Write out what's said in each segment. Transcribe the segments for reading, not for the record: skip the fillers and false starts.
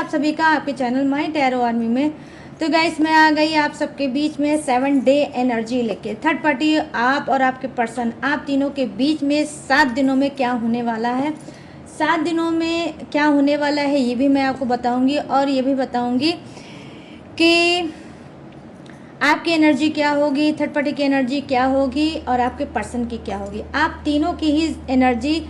आप सभी का आपके चैनल माय टैरो आर्मी में। तो गाइस मैं आ गई आप सबके बीच में 7 डे एनर्जी लेके। थर्ड पार्टी आप और आपके पर्सन, आप तीनों के बीच में 7 दिनों में क्या होने वाला है, 7 दिनों में क्या होने वाला है ये भी मैं आपको बताऊंगी। और ये भी बताऊंगी कि आपकी एनर्जी क्या होगी, थर्ड पार्टी की एनर्जी क्या होगी और आपके पर्सन की क्या होगी। आप तीनों की ही एनर्जी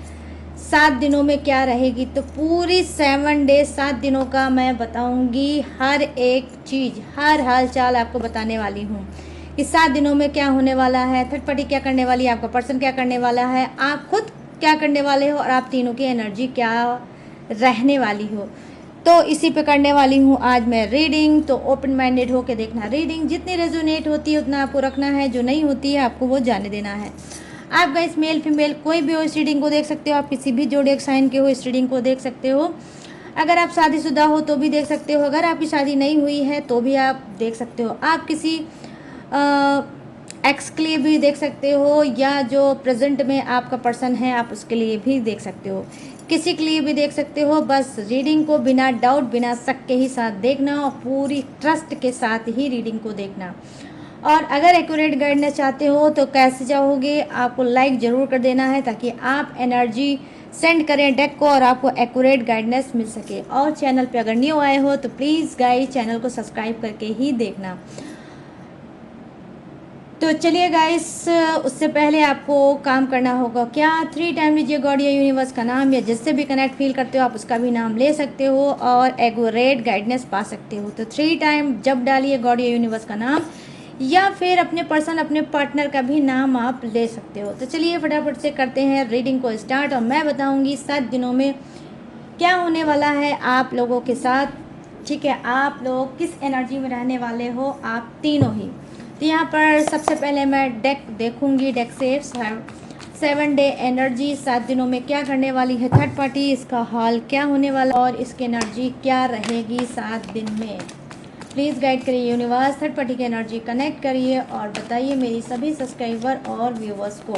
7 दिनों में क्या रहेगी। तो पूरी 7 डे 7 दिनों का मैं बताऊंगी, हर एक चीज़, हर हाल चाल आपको बताने वाली हूँ कि 7 दिनों में क्या होने वाला है, थर्ड पार्टी क्या करने वाली है, आपका पर्सन क्या करने वाला है, आप खुद क्या करने वाले हो और आप तीनों की एनर्जी क्या रहने वाली हो। तो इसी पे करने वाली हूँ आज मैं रीडिंग। तो ओपन माइंडेड होकर देखना रीडिंग, जितनी रेजोनेट होती है उतना आपको रखना है, जो नहीं होती है आपको वो जाने देना है। आप गाइस मेल फीमेल कोई भी हो इस रीडिंग को देख सकते हो, आप किसी भी जोड़िएक साइन के हो इस रीडिंग को देख सकते हो। अगर आप शादीशुदा हो तो भी देख सकते हो, अगर आपकी शादी नहीं हुई है तो भी आप देख सकते हो, आप किसी एक्स के लिए भी देख सकते हो या जो प्रेजेंट में आपका पर्सन है आप उसके लिए भी देख सकते हो, किसी के लिए भी देख सकते हो। बस रीडिंग को बिना डाउट बिना शक के ही साथ देखना और पूरी ट्रस्ट के साथ ही रीडिंग को देखना। और अगर एक्यूरेट गाइडेंस चाहते हो तो कैसे जाओगे, आपको लाइक ज़रूर कर देना है ताकि आप एनर्जी सेंड करें डेक को और आपको एक्यूरेट गाइडेंस मिल सके। और चैनल पे अगर न्यू आए हो तो प्लीज़ गाइस चैनल को सब्सक्राइब करके ही देखना। तो चलिए गाइस, उससे पहले आपको काम करना होगा क्या, 3 टाइम लीजिए गॉड या यूनिवर्स का नाम, या जिससे भी कनेक्ट फील करते हो आप उसका भी नाम ले सकते हो और एक्यूरेट गाइडेंस पा सकते हो। तो 3 टाइम जब डालिए गॉड या यूनिवर्स का नाम या फिर अपने पर्सन अपने पार्टनर का भी नाम आप ले सकते हो। तो चलिए फटाफट से करते हैं रीडिंग को स्टार्ट और मैं बताऊंगी 7 दिनों में क्या होने वाला है आप लोगों के साथ। ठीक है, आप लोग किस एनर्जी में रहने वाले हो, आप तीनों ही। तो यहाँ पर सबसे पहले मैं डेक देखूंगी, डेक से 7 डे एनर्जी 7 दिनों में क्या करने वाली है थर्ड पार्टी, इसका हाल क्या होने वाला और इसकी एनर्जी क्या रहेगी 7 दिन में। प्लीज़ गाइड करिए यूनिवर्स, थर्ड पार्टी की एनर्जी कनेक्ट करिए और बताइए मेरी सभी सब्सक्राइबर और व्यूवर्स को।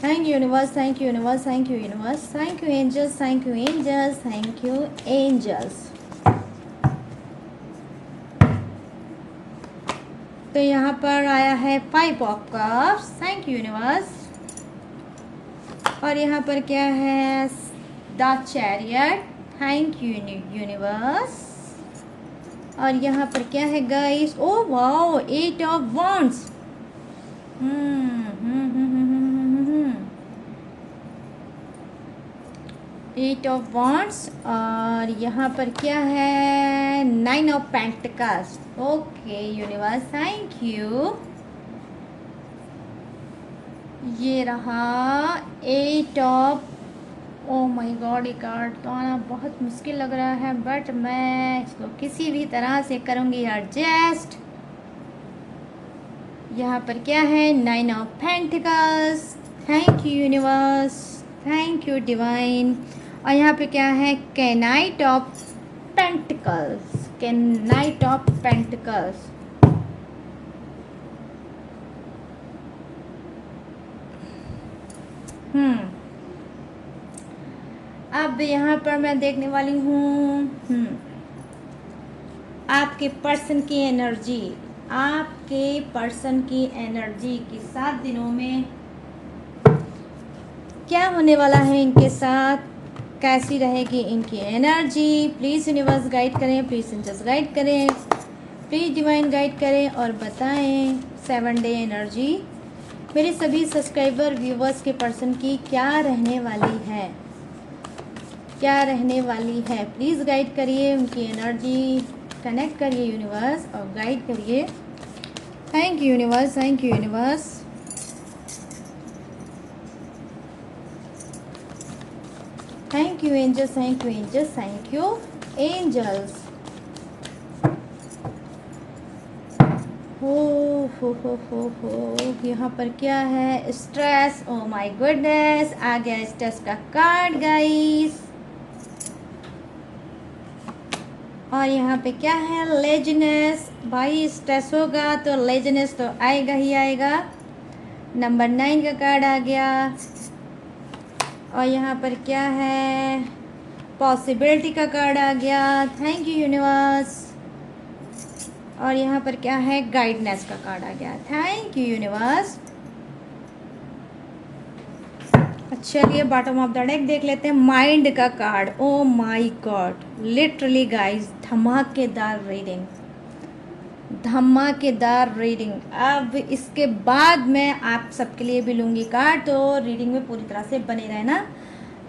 Thank you universe, thank you universe, thank you universe, thank you angels, thank you angels, thank you angels. तो यहाँ पर आया है 5 of cups, thank you universe. और यहाँ पर क्या है, the chariot, thank you universe. और यहाँ पर क्या है guys, oh wow 8 of wands. 8 of wands. और यहाँ पर क्या है, 9 of pentacles. Okay universe, thank you. ये रहा 8 ऑफ, ओ माय गॉड, ये कार्ड तो आना बहुत मुश्किल लग रहा है बट मैं इसको किसी भी तरह से करूँगी एडजस्ट। यहाँ पर क्या है, 9 of pentacles, thank you universe, thank you divine. और यहाँ पे क्या है, night of pentacles, night of pentacles. अब यहाँ पर मैं देखने वाली हूँ आपके पर्सन की एनर्जी, आपके पर्सन की एनर्जी की 7 दिनों में क्या होने वाला है इनके साथ, कैसी रहेगी इनकी एनर्जी। प्लीज़ यूनिवर्स गाइड करें, प्लीज़ एंजल्स गाइड करें, प्लीज़ डिवाइन गाइड करें और बताएं 7 डे एनर्जी मेरे सभी सब्सक्राइबर व्यूवर्स के पर्सन की क्या रहने वाली है, क्या रहने वाली है। प्लीज़ गाइड करिए, उनकी एनर्जी कनेक्ट करिए यूनिवर्स और गाइड करिए। Thank you universe, thank you universe. Thank you angels, thank you angels, thank you angels. हो यहाँ पर क्या है, स्ट्रेस, ओ माय गुडनेस, आ गया स्ट्रेस का कार्ड गाइस। और यहाँ पे क्या है, लेजीनेस, भाई स्ट्रेस होगा तो लेजीनेस तो आएगा ही आएगा। नंबर 9 का कार्ड आ गया। और यहाँ पर क्या है, पॉसिबिलिटी का कार्ड आ गया, थैंक यू यूनिवर्स। और यहाँ पर क्या है, गाइडनेस का कार्ड आ गया, थैंक यू यूनिवर्स। चलिए बॉटम ऑफ द डेक देख लेते हैं, माइंड का card. O my God, literally guys धमाकेदार रीडिंग, धमाकेदार रीडिंग। अब इसके बाद मैं आप सबके लिए भी लूँगी कार्ड, तो रीडिंग में पूरी तरह से बने रहना,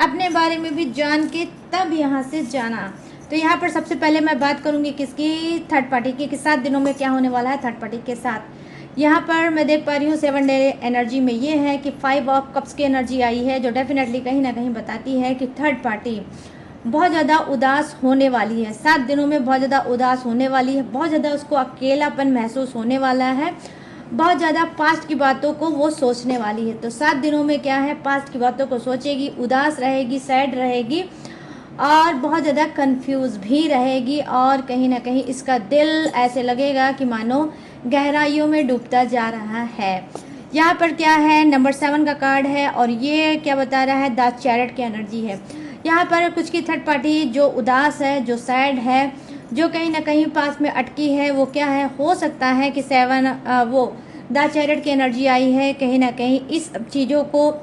अपने बारे में भी जान के तब यहाँ से जाना। तो यहाँ पर सबसे पहले मैं बात करूँगी किसकी, थर्ड पार्टी की, कि 7 दिनों में क्या होने वाला है थर्ड पार्टी के साथ। यहाँ पर मैं देख पा रही हूँ 7 डे एनर्जी में ये है कि 5 ऑफ कप्स की एनर्जी आई है, जो डेफिनेटली कहीं ना कहीं बताती है कि थर्ड पार्टी बहुत ज़्यादा उदास होने वाली है, 7 दिनों में बहुत ज़्यादा उदास होने वाली है, बहुत ज़्यादा उसको अकेलापन महसूस होने वाला है, बहुत ज़्यादा पास्ट की बातों को वो सोचने वाली है। तो 7 दिनों में क्या है, पास्ट की बातों को सोचेगी, उदास रहेगी, सैड रहेगी और बहुत ज़्यादा कंफ्यूज भी रहेगी, और कहीं ना कहीं इसका दिल ऐसे लगेगा कि मानो गहराइयों में डूबता जा रहा है। यहाँ पर क्या है, नंबर 7 का कार्ड है, और ये क्या बता रहा है, द चैरिट की एनर्जी है। यहाँ पर कुछ की थर्ड पार्टी जो उदास है, जो सैड है, जो कहीं ना कहीं पास में अटकी है, वो क्या है, हो सकता है कि 7 वो द चैरिट की एनर्जी आई है, कहीं ना कहीं इस चीज़ों को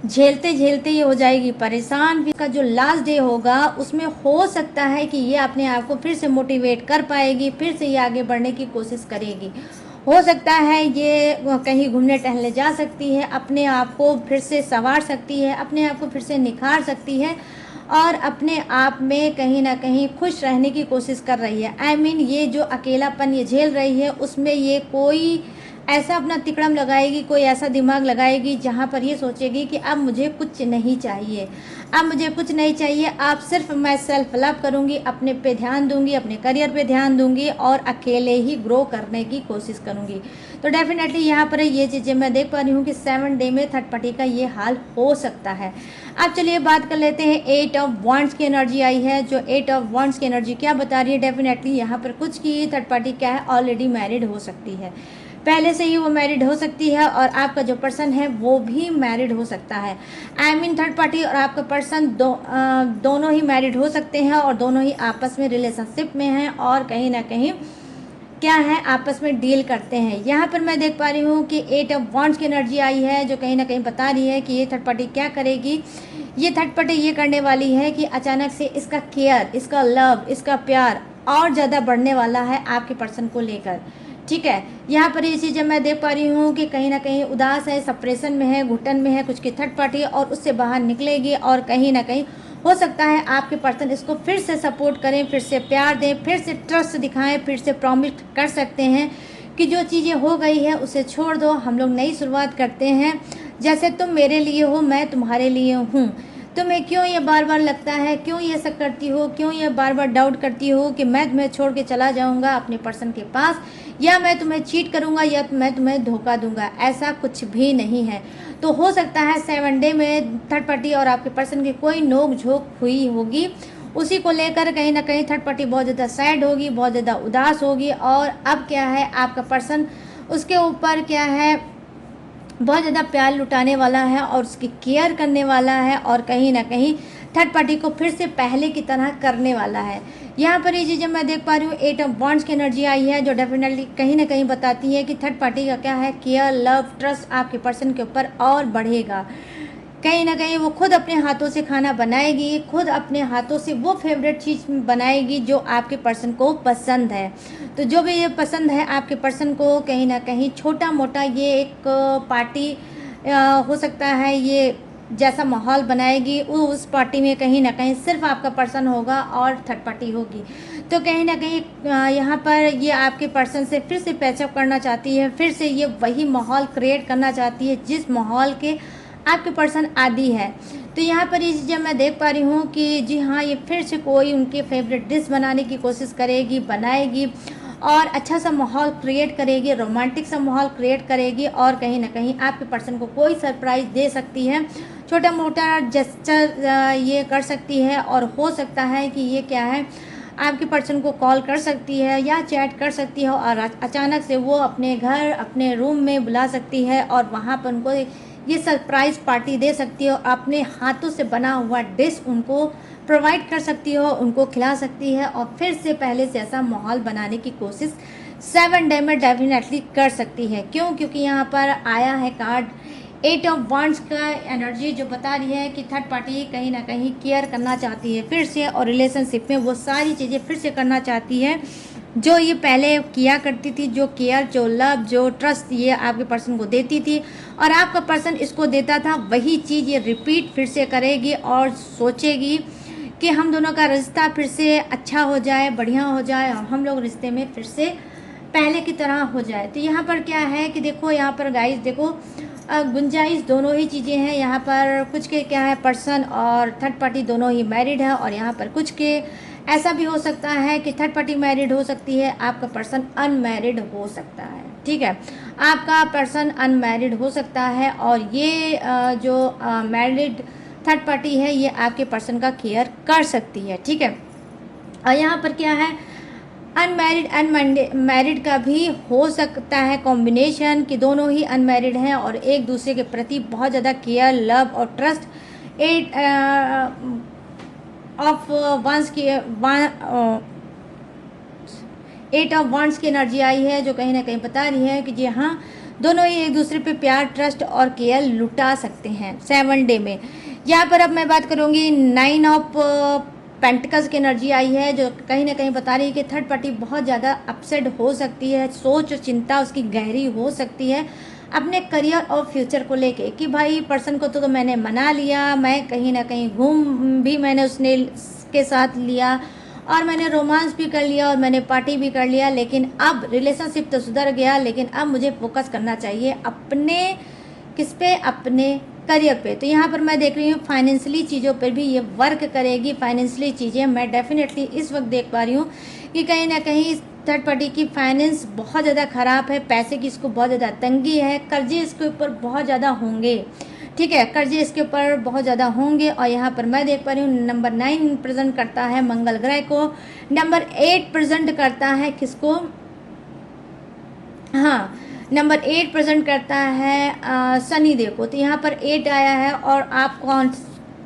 झेलते झेलते ये हो जाएगी परेशान। का जो लास्ट डे होगा उसमें हो सकता है कि ये अपने आप को फिर से मोटिवेट कर पाएगी, फिर से ये आगे बढ़ने की कोशिश करेगी। हो सकता है ये कहीं घूमने टहलने जा सकती है, अपने आप को फिर से संवार सकती है, अपने आप को फिर से निखार सकती है, और अपने आप में कहीं ना कहीं खुश रहने की कोशिश कर रही है। आई मीन ये जो अकेलापन ये झेल रही है उसमें ये कोई ऐसा अपना तिकड़म लगाएगी, कोई ऐसा दिमाग लगाएगी जहाँ पर ये सोचेगी कि अब मुझे कुछ नहीं चाहिए, अब मुझे कुछ नहीं चाहिए, अब सिर्फ मैं सेल्फ लव करूँगी, अपने पे ध्यान दूंगी, अपने करियर पे ध्यान दूंगी और अकेले ही ग्रो करने की कोशिश करूँगी। तो डेफिनेटली यहाँ पर ये चीज़ें मैं देख पा रही हूँ कि 7 डे में थर्ड पार्टी का ये हाल हो सकता है। अब चलिए बात कर लेते हैं, 8 ऑफ वॉन्ड्स की एनर्जी आई है। जो 8 ऑफ वॉन्ड्स की एनर्जी क्या बता रही है, डेफिनेटली यहाँ पर कुछ की थर्ड पार्टी क्या है, ऑलरेडी मैरिड हो सकती है, पहले से ही वो मैरिड हो सकती है, और आपका जो पर्सन है वो भी मैरिड हो सकता है। आई मीन थर्ड पार्टी और आपका पर्सन दोनों ही मैरिड हो सकते हैं, और दोनों ही आपस में रिलेशनशिप में हैं, और कहीं ना कहीं क्या है, आपस में डील करते हैं। यहाँ पर मैं देख पा रही हूँ कि 8 ऑफ वॉन्ड्स की एनर्जी आई है, जो कहीं ना कहीं बता रही है कि ये थर्ड पार्टी क्या करेगी। ये थर्ड पार्टी ये करने वाली है कि अचानक से इसका केयर, इसका लव, इसका प्यार और ज़्यादा बढ़ने वाला है आपके पर्सन को लेकर। ठीक है, यहाँ पर ये चीज़ें मैं देख पा रही हूँ कि कहीं ना कहीं उदास है, सप्रेशन में है, घुटन में है कुछ की थर्ड पार्टी, और उससे बाहर निकलेगी, और कहीं ना कहीं हो सकता है आपके पर्सन इसको फिर से सपोर्ट करें, फिर से प्यार दें, फिर से ट्रस्ट दिखाएं, फिर से प्रॉमिस कर सकते हैं कि जो चीज़ें हो गई है उसे छोड़ दो, हम लोग नई शुरुआत करते हैं, जैसे तुम मेरे लिए हो मैं तुम्हारे लिए हूँ। तुम्हें क्यों ये बार बार लगता है, क्यों ये सब करती हो, क्यों ये बार बार डाउट करती हो कि मैं तुम्हें छोड़ के चला जाऊंगा अपने पर्सन के पास, या मैं तुम्हें चीट करूंगा, या मैं तुम्हें धोखा दूंगा, ऐसा कुछ भी नहीं है। तो हो सकता है 7 डे में थर्ड पार्टी और आपके पर्सन की कोई नोक झोंक हुई होगी, उसी को लेकर कहीं ना कहीं थर्ड पार्टी बहुत ज़्यादा सैड होगी, बहुत ज़्यादा उदास होगी, और अब क्या है, आपका पर्सन उसके ऊपर क्या है, बहुत ज़्यादा प्यार लुटाने वाला है और उसकी केयर करने वाला है, और कहीं ना कहीं थर्ड पार्टी को फिर से पहले की तरह करने वाला है। यहाँ पर ये चीज़ें मैं देख पा रही हूँ, 8 ऑफ वॉन्ड्स की एनर्जी आई है, जो डेफिनेटली कहीं ना कहीं बताती है कि थर्ड पार्टी का क्या है, केयर, लव, ट्रस्ट आपके पर्सन के ऊपर और बढ़ेगा। कहीं ना कहीं वो खुद अपने हाथों से खाना बनाएगी, खुद अपने हाथों से वो फेवरेट चीज़ बनाएगी जो आपके पर्सन को पसंद है। तो जो भी ये पसंद है आपके पर्सन को, कहीं ना कहीं छोटा मोटा ये एक पार्टी हो सकता है, ये जैसा माहौल बनाएगी, उस पार्टी में कहीं ना कहीं सिर्फ आपका पर्सन होगा और थर्ड पार्टी होगी। तो कहीं ना कहीं यहाँ पर ये आपके पर्सन से फिर से पैचअप करना चाहती है, फिर से ये वही माहौल क्रिएट करना चाहती है जिस माहौल के आपके पर्सन आदी है। तो यहाँ पर ये चीज़ें मैं देख पा रही हूँ कि जी हाँ, ये फिर से कोई उनके फेवरेट डिश बनाने की कोशिश करेगी, बनाएगी, और अच्छा सा माहौल क्रिएट करेगी, रोमांटिक सा माहौल क्रिएट करेगी, और कहीं ना कहीं आपके पर्सन को कोई सरप्राइज़ दे सकती है, छोटा मोटा जेस्चर ये कर सकती है, और हो सकता है कि ये क्या है, आपके पर्सन को कॉल कर सकती है या चैट कर सकती है, और अचानक से वो अपने घर, अपने रूम में बुला सकती है, और वहाँ पर उनको ये सरप्राइज़ पार्टी दे सकती हो, अपने हाथों से बना हुआ डिश उनको प्रोवाइड कर सकती हो, उनको खिला सकती है और फिर से पहले से ऐसा माहौल बनाने की कोशिश 7 डे में डेफिनेटली कर सकती है। क्यों? क्योंकि यहाँ पर आया है कार्ड 8 ऑफ वांड्स का एनर्जी, जो बता रही है कि थर्ड पार्टी कहीं ना कहीं केयर करना चाहती है फिर से, और रिलेशनशिप में वो सारी चीज़ें फिर से करना चाहती है जो ये पहले किया करती थी, जो केयर, जो लव, जो ट्रस्ट ये आपके पर्सन को देती थी और आपका पर्सन इसको देता था, वही चीज़ ये रिपीट फिर से करेगी और सोचेगी कि हम दोनों का रिश्ता फिर से अच्छा हो जाए, बढ़िया हो जाए और हम लोग रिश्ते में फिर से पहले की तरह हो जाए। तो यहाँ पर क्या है कि देखो, यहाँ पर गाइस देखो, गुंजाइश दोनों ही चीज़ें हैं। यहाँ पर कुछ के क्या है, पर्सन और थर्ड पार्टी दोनों ही मैरिड है, और यहाँ पर कुछ के ऐसा भी हो सकता है कि थर्ड पार्टी मैरिड हो सकती है, आपका पर्सन अनमैरिड हो सकता है। ठीक है, आपका पर्सन अनमैरिड हो सकता है और ये जो मैरिड थर्ड पार्टी है ये आपके पर्सन का केयर कर सकती है। ठीक है, और यहाँ पर क्या है, अनमैरिड अनमैरिड का भी हो सकता है कॉम्बिनेशन, कि दोनों ही अनमैरिड हैं और एक दूसरे के प्रति बहुत ज़्यादा केयर, लव और ट्रस्ट। 8 ऑफ वंस की 8 ऑफ वंस की एनर्जी आई है, जो कहीं ना कहीं बता रही है कि जी हाँ, दोनों ही एक दूसरे पे प्यार, ट्रस्ट और केयर लुटा सकते हैं 7 डे में। यहाँ पर अब मैं बात करूँगी 9 ऑफ पेंटिकल्स की एनर्जी आई है, जो कहीं ना कहीं बता रही है कि थर्ड पार्टी बहुत ज़्यादा अपसेट हो सकती है, सोच और चिंता उसकी गहरी हो सकती है अपने करियर और फ्यूचर को लेके, कि भाई पर्सन को तो मैंने मना लिया, मैं कहीं ना कहीं घूम भी मैंने उसने के साथ लिया और मैंने रोमांस भी कर लिया और मैंने पार्टी भी कर लिया, लेकिन अब रिलेशनशिप तो सुधर गया, लेकिन अब मुझे फोकस करना चाहिए अपने किस पे, अपने करियर पे। तो यहाँ पर मैं देख रही हूँ फाइनेंशियली चीज़ों पर भी ये वर्क करेगी। फाइनेंशियली चीज़ें मैं डेफिनेटली इस वक्त देख पा रही हूँ कि कहीं ना कहीं थर्ड पार्टी की फाइनेंस बहुत ज़्यादा ख़राब है, पैसे की इसको बहुत ज़्यादा तंगी है, कर्जे इसके ऊपर बहुत ज़्यादा होंगे। ठीक है, कर्जे इसके ऊपर बहुत ज़्यादा होंगे। और यहाँ पर मैं देख पा रही हूँ नंबर 9 प्रेजेंट करता है मंगल ग्रह को, नंबर 8 प्रेजेंट करता है किसको, हाँ, नंबर 8 प्रेजेंट करता है शनि देव को। तो यहाँ पर 8 आया है और आप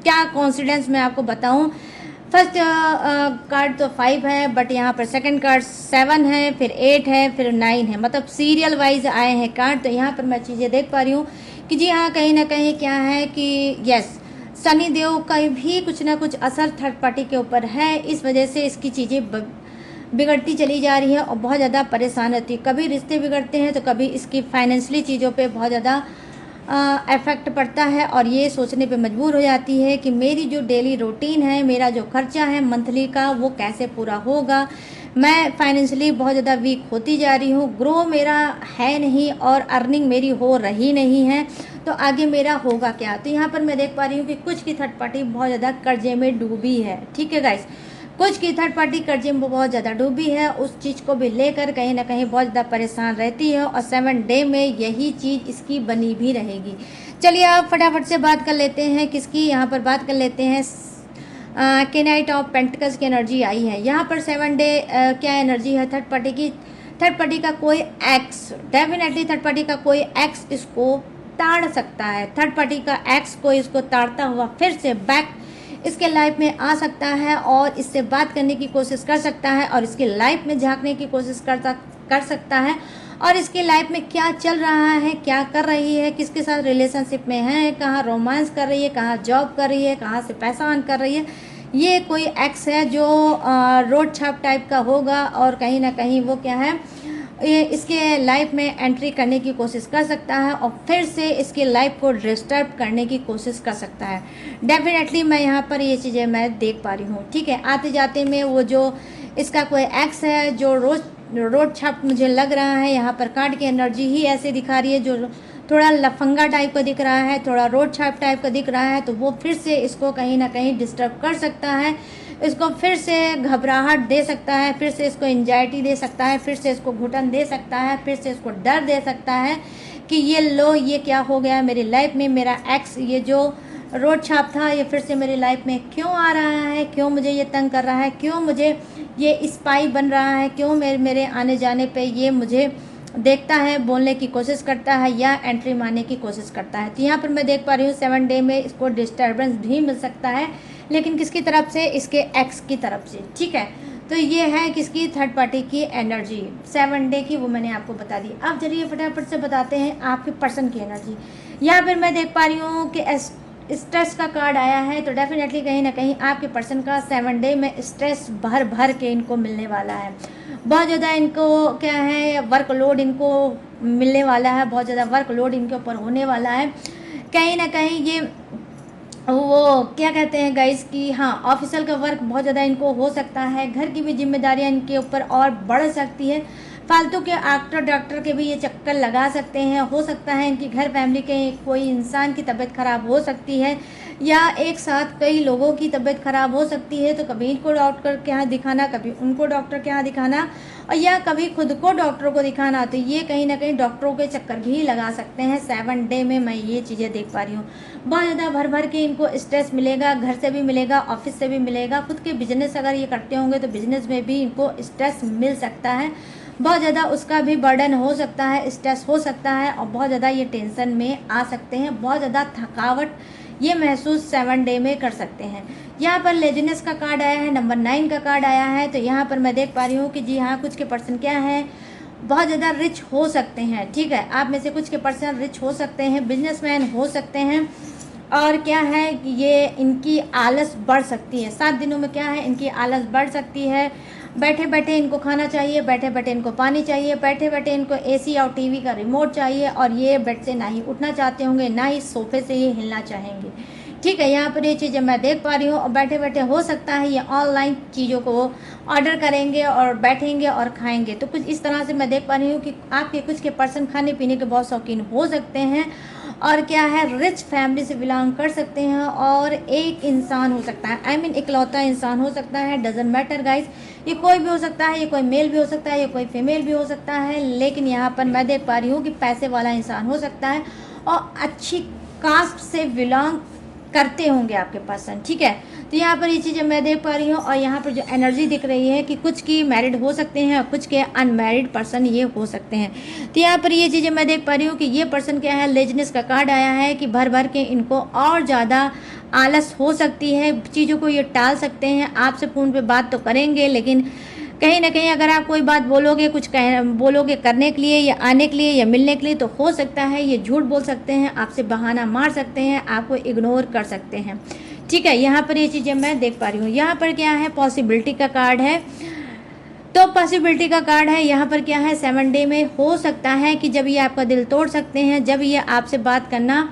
क्या कॉन्फिडेंस मैं आपको बताऊँ, फर्स्ट कार्ड तो 5 है, बट यहाँ पर सेकंड कार्ड 7 है, फिर 8 है, फिर 9 है, मतलब सीरियल वाइज आए हैं कार्ड। तो यहाँ पर मैं चीज़ें देख पा रही हूँ कि जी हाँ, कहीं ना कहीं क्या है कि यस, शनि देव का भी कुछ ना कुछ असर थर्ड पार्टी के ऊपर है, इस वजह से इसकी चीज़ें बिगड़ती चली जा रही है और बहुत ज़्यादा परेशान रहती है। कभी रिश्ते बिगड़ते हैं तो कभी इसकी फाइनेंशियली चीज़ों पे बहुत ज़्यादा इफेक्ट पड़ता है और ये सोचने पे मजबूर हो जाती है कि मेरी जो डेली रूटीन है, मेरा जो खर्चा है मंथली का, वो कैसे पूरा होगा। मैं फाइनेंशियली बहुत ज़्यादा वीक होती जा रही हूँ, ग्रो मेरा है नहीं और अर्निंग मेरी हो रही नहीं है, तो आगे मेरा होगा क्या। तो यहाँ पर मैं देख पा रही हूँ कि कुछ की थर्ड पार्टी बहुत ज़्यादा कर्जे में डूबी है। ठीक है गाइस, कुछ की थर्ड पार्टी कर्जे में बहुत ज़्यादा डूबी है, उस चीज़ को भी लेकर कहीं ना कहीं बहुत ज़्यादा परेशान रहती है और 7 डे में यही चीज़ इसकी बनी भी रहेगी। चलिए आप फटाफट से बात कर लेते हैं किसकी, यहाँ पर बात कर लेते हैं नाइट ऑफ पेंटिकल्स की एनर्जी आई है। यहाँ पर 7 डे क्या एनर्जी है थर्ड पार्टी की, थर्ड पार्टी का कोई एक्स, डेफिनेटली थर्ड पार्टी का कोई एक्स इसको ताड़ सकता है। थर्ड पार्टी का एक्स को इसको ताड़ता हुआ फिर से बैक इसके लाइफ में आ सकता है और इससे बात करने की कोशिश कर सकता है और इसकी लाइफ में झांकने की कोशिश कर सकता है और इसकी लाइफ में क्या चल रहा है, क्या कर रही है, किसके साथ रिलेशनशिप में है, कहाँ रोमांस कर रही है, कहाँ जॉब कर रही है, कहाँ से पैसा अर्न कर रही है। ये कोई एक्स है जो रोड छाप टाइप का होगा और कहीं ना कहीं वो क्या है, ये इसके लाइफ में एंट्री करने की कोशिश कर सकता है और फिर से इसकी लाइफ को डिस्टर्ब करने की कोशिश कर सकता है। डेफिनेटली मैं यहाँ पर ये चीज़ें मैं देख पा रही हूँ। ठीक है, आते जाते में वो जो इसका कोई एक्स है जो रोड छाप मुझे लग रहा है, यहाँ पर कार्ड की एनर्जी ही ऐसे दिखा रही है, जो थोड़ा लफंगा टाइप का दिख रहा है, थोड़ा रोड छाप टाइप का दिख रहा है, तो वो फिर से इसको कहीं ना कहीं डिस्टर्ब कर सकता है, इसको फिर से घबराहट दे सकता है, फिर से इसको एंजाइटी दे सकता है, फिर से इसको घुटन दे सकता है, फिर से इसको डर दे सकता है कि ये लो, ये क्या हो गया मेरी लाइफ में, मेरा एक्स ये जो रोड छाप था ये फिर से मेरी लाइफ में क्यों आ रहा है, क्यों मुझे ये तंग कर रहा है, क्यों मुझे ये स्पाई बन रहा है, क्यों मेरे आने जाने पे ये मुझे देखता है, बोलने की कोशिश करता है या एंट्री मारने की कोशिश करता है। तो यहाँ पर मैं देख पा रही हूँ 7 डे में इसको डिस्टर्बेंस भी मिल सकता है, लेकिन किसकी तरफ से? इसके एक्स की तरफ से। ठीक है, तो ये है किसकी? थर्ड पार्टी की एनर्जी 7 डे की, वो मैंने आपको बता दी। अब चलिए फटाफट से बताते हैं आपके पर्सन की एनर्जी। यहाँ पर मैं देख पा रही हूँ कि स्ट्रेस का कार्ड आया है, तो डेफिनेटली कहीं ना कहीं आपके पर्सन का 7 डे में स्ट्रेस भर भर के इनको मिलने वाला है। बहुत ज़्यादा इनको क्या है, वर्कलोड इनको मिलने वाला है, बहुत ज़्यादा वर्कलोड इनके ऊपर होने वाला है। कहीं ना कहीं ये वो क्या कहते हैं गाइस कि हाँ, ऑफिशियल का वर्क बहुत ज़्यादा इनको हो सकता है, घर की भी जिम्मेदारियाँ इनके ऊपर और बढ़ सकती है, फालतू के एक्टर डॉक्टर के भी ये चक्कर लगा सकते हैं। हो सकता है इनकी घर फैमिली के कोई इंसान की तबीयत ख़राब हो सकती है, या एक साथ कई लोगों की तबीयत ख़राब हो सकती है, तो कभी इनको डॉक्टर के यहाँ दिखाना, कभी उनको डॉक्टर के यहाँ दिखाना, और या कभी खुद को डॉक्टरों को दिखाना। तो ये कहीं ना कहीं डॉक्टरों के चक्कर भी लगा सकते हैं 7 डे में। मैं ये चीज़ें देख पा रही हूँ। बहुत ज़्यादा भर भर के इनको स्ट्रेस मिलेगा, घर से भी मिलेगा, ऑफिस से भी मिलेगा। खुद के बिजनेस अगर ये करते होंगे तो बिजनेस में भी इनको स्ट्रेस मिल सकता है, बहुत ज़्यादा उसका भी बर्डन हो सकता है, स्ट्रेस हो सकता है, और बहुत ज़्यादा ये टेंशन में आ सकते हैं। बहुत ज़्यादा थकावट ये महसूस 7 डे में कर सकते हैं। यहाँ पर लेजीनेस का कार्ड आया है, नंबर 9 का कार्ड आया है। तो यहाँ पर मैं देख पा रही हूँ कि जी हाँ, कुछ के पर्सन क्या है, बहुत ज़्यादा रिच हो सकते हैं। ठीक है, आप में से कुछ के पर्सन रिच हो सकते हैं, बिजनेसमैन हो सकते हैं, और क्या है कि ये इनकी आलस बढ़ सकती है 7 दिनों में। क्या है, इनकी आलस बढ़ सकती है। बैठे बैठे इनको खाना चाहिए, बैठे बैठे इनको पानी चाहिए, बैठे बैठे इनको एसी और टीवी का रिमोट चाहिए, और ये बेड से ना ही उठना चाहते होंगे, ना ही सोफे से ये हिलना चाहेंगे। ठीक है, यहाँ पर ये चीज़ें मैं देख पा रही हूँ। और बैठे बैठे हो सकता है ये ऑनलाइन चीज़ों को ऑर्डर करेंगे और बैठेंगे और खाएंगे। तो कुछ इस तरह से मैं देख पा रही हूँ कि आपके कुछ के पर्सन खाने पीने के बहुत शौकीन हो सकते हैं, और क्या है, रिच फैमिली से बिलोंग कर सकते हैं, और एक इंसान हो सकता है, आई मीन इकलौता इंसान हो सकता है। डजंट मैटर गाइस, ये कोई भी हो सकता है, ये कोई मेल भी हो सकता है, ये कोई फीमेल भी हो सकता है, लेकिन यहाँ पर मैं देख पा रही हूँ कि पैसे वाला इंसान हो सकता है, और अच्छी कास्ट से बिलोंग करते होंगे आपके पर्सन। ठीक है, तो यहाँ पर ये चीज़ें मैं देख पा रही हूँ। और यहाँ पर जो एनर्जी दिख रही है कि कुछ की मैरिड हो सकते हैं और कुछ के अनमैरिड पर्सन ये हो सकते हैं। तो यहाँ पर ये चीज़ें मैं देख पा रही हूँ कि ये पर्सन क्या है, लेजनेस का कार्ड आया है कि भर भर के इनको और ज़्यादा आलस हो सकती है, चीज़ों को ये टाल सकते हैं। आपसे फ़ोन पे बात तो करेंगे, लेकिन कहीं ना कहीं अगर आप कोई बात बोलोगे, कुछ बोलोगे करने के लिए या आने के लिए या मिलने के लिए, तो हो सकता है ये झूठ बोल सकते हैं, आपसे बहाना मार सकते हैं, आपको इग्नोर कर सकते हैं। ठीक है, यहाँ पर ये चीज़ें मैं देख पा रही हूँ। यहाँ पर क्या है, पॉसिबिलिटी का कार्ड है। तो पॉसिबिलिटी का कार्ड है, यहाँ पर क्या है, 7 डे में हो सकता है कि जब ये आपका दिल तोड़ सकते हैं, जब ये आपसे बात करना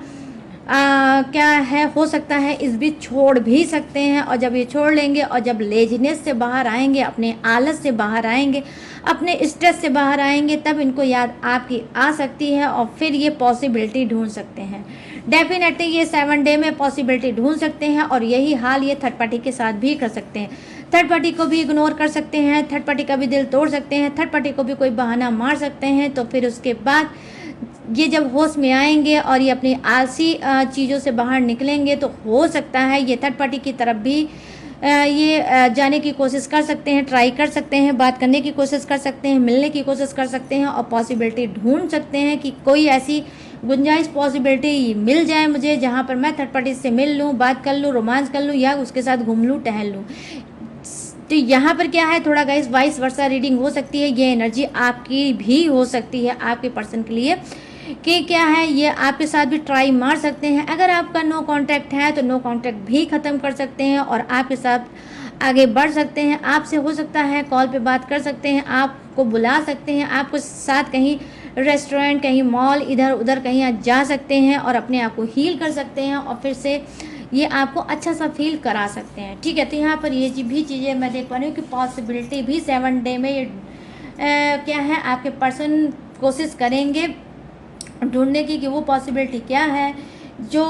क्या है, हो सकता है इस बीच छोड़ भी सकते हैं। और जब ये छोड़ लेंगे और जब लेजीनेस से बाहर आएंगे, अपने आलस से बाहर आएंगे, अपने स्ट्रेस से बाहर आएंगे, तब इनको याद आपकी आ सकती है, और फिर ये पॉसिबिलिटी ढूंढ सकते हैं। डेफिनेटली ये 7 डे में पॉसिबिलिटी ढूंढ सकते हैं, और यही हाल ये थर्ड पार्टी के साथ भी कर सकते हैं। थर्ड पार्टी को भी इग्नोर कर सकते हैं, थर्ड पार्टी का भी दिल तोड़ सकते हैं, थर्ड पार्टी को भी कोई बहाना मार सकते हैं। तो फिर उसके बाद ये जब होश में आएंगे और ये अपनी आलसी चीज़ों से बाहर निकलेंगे, तो हो सकता है ये थर्ड पार्टी की तरफ भी ये जाने की कोशिश कर सकते हैं, ट्राई कर सकते हैं, बात करने की कोशिश कर सकते हैं, मिलने की कोशिश कर सकते हैं, और पॉसिबिलिटी ढूंढ सकते हैं कि कोई ऐसी गुंजाइश पॉसिबिलिटी मिल जाए मुझे, जहाँ पर मैं थर्ड पार्टी से मिल लूँ, बात कर लूँ, रोमांस कर लूँ, या उसके साथ घूम लूँ, टहल लूँ। तो यहाँ पर क्या है, थोड़ा गाइस वाइस वर्सा रीडिंग हो सकती है। ये एनर्जी आपकी भी हो सकती है आपके पर्सन के लिए, कि क्या है, ये आपके साथ भी ट्राई मार सकते हैं। अगर आपका नो कांटेक्ट है तो नो कांटेक्ट भी ख़त्म कर सकते हैं, और आपके साथ आगे बढ़ सकते हैं। आपसे हो सकता है कॉल पे बात कर सकते हैं, आपको बुला सकते हैं, आपको साथ कहीं रेस्टोरेंट, कहीं मॉल, इधर उधर कहीं आप जा सकते हैं, और अपने आप को हील कर सकते हैं, और फिर से ये आपको अच्छा सा फील करा सकते हैं। ठीक है, तो यहाँ पर ये भी चीज़ें मैं देख पा रही हूँ कि पॉसिबिलिटी भी 7 डे में ये क्या है, आपके पर्सन कोशिश करेंगे ढूंढने की कि वो पॉसिबिलिटी क्या है जो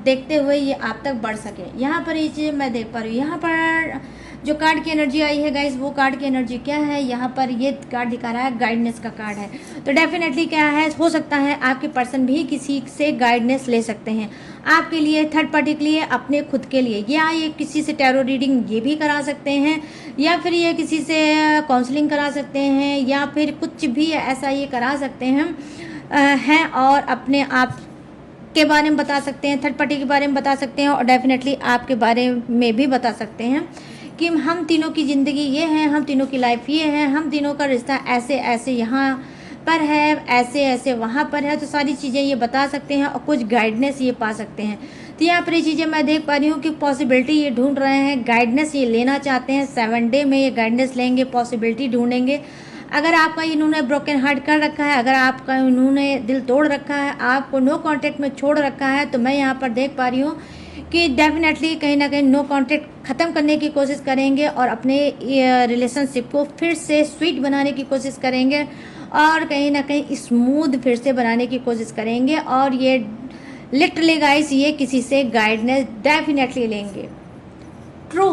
देखते हुए ये आप तक बढ़ सके। यहाँ पर ये चीज़ मैं देख पा रही हूँ। यहाँ पर जो कार्ड की एनर्जी आई है गाइस, वो कार्ड की एनर्जी क्या है, यहाँ पर ये कार्ड दिखा रहा है गाइडेंस का कार्ड है। तो डेफिनेटली क्या है, हो सकता है आपके पर्सन भी किसी से गाइडेंस ले सकते हैं, आपके लिए, थर्ड पार्टी के लिए, अपने खुद के लिए, या ये किसी से टैरो रीडिंग ये भी करा सकते हैं, या फिर ये किसी से काउंसलिंग करा सकते हैं, या फिर कुछ भी ऐसा ये करा सकते हैं और अपने आप के बारे में बता सकते हैं, थर्ड पार्टी के बारे में बता सकते हैं, और डेफिनेटली आपके बारे में भी बता सकते हैं कि हम तीनों की ज़िंदगी ये है, हम तीनों की लाइफ ये है, हम तीनों का रिश्ता ऐसे ऐसे यहाँ पर है, ऐसे ऐसे वहाँ पर है। तो सारी चीज़ें ये बता सकते हैं और कुछ गाइडेंस ये पा सकते हैं। तो यहाँ पर ये चीज़ें मैं देख पा रही हूँ कि पॉसिबिलिटी ये ढूंढ रहे हैं, गाइडेंस ये लेना चाहते हैं, 7 डे में ये गाइडेंस लेंगे, पॉसिबिलिटी ढूंढेंगे। अगर आपका इन्होंने ब्रोकन हार्ट कर रखा है, अगर आपका इन्होंने दिल तोड़ रखा है, आपको नो कांटेक्ट में छोड़ रखा है, तो मैं यहाँ पर देख पा रही हूँ कि डेफिनेटली कहीं ना कहीं नो कांटेक्ट ख़त्म करने की कोशिश करेंगे और अपने रिलेशनशिप को फिर से स्वीट बनाने की कोशिश करेंगे और कहीं ना कहीं स्मूथ फिर से बनाने की कोशिश करेंगे। और ये लिटरली गाइस, ये किसी से गाइडेंस डेफिनेटली लेंगे। ट्रू,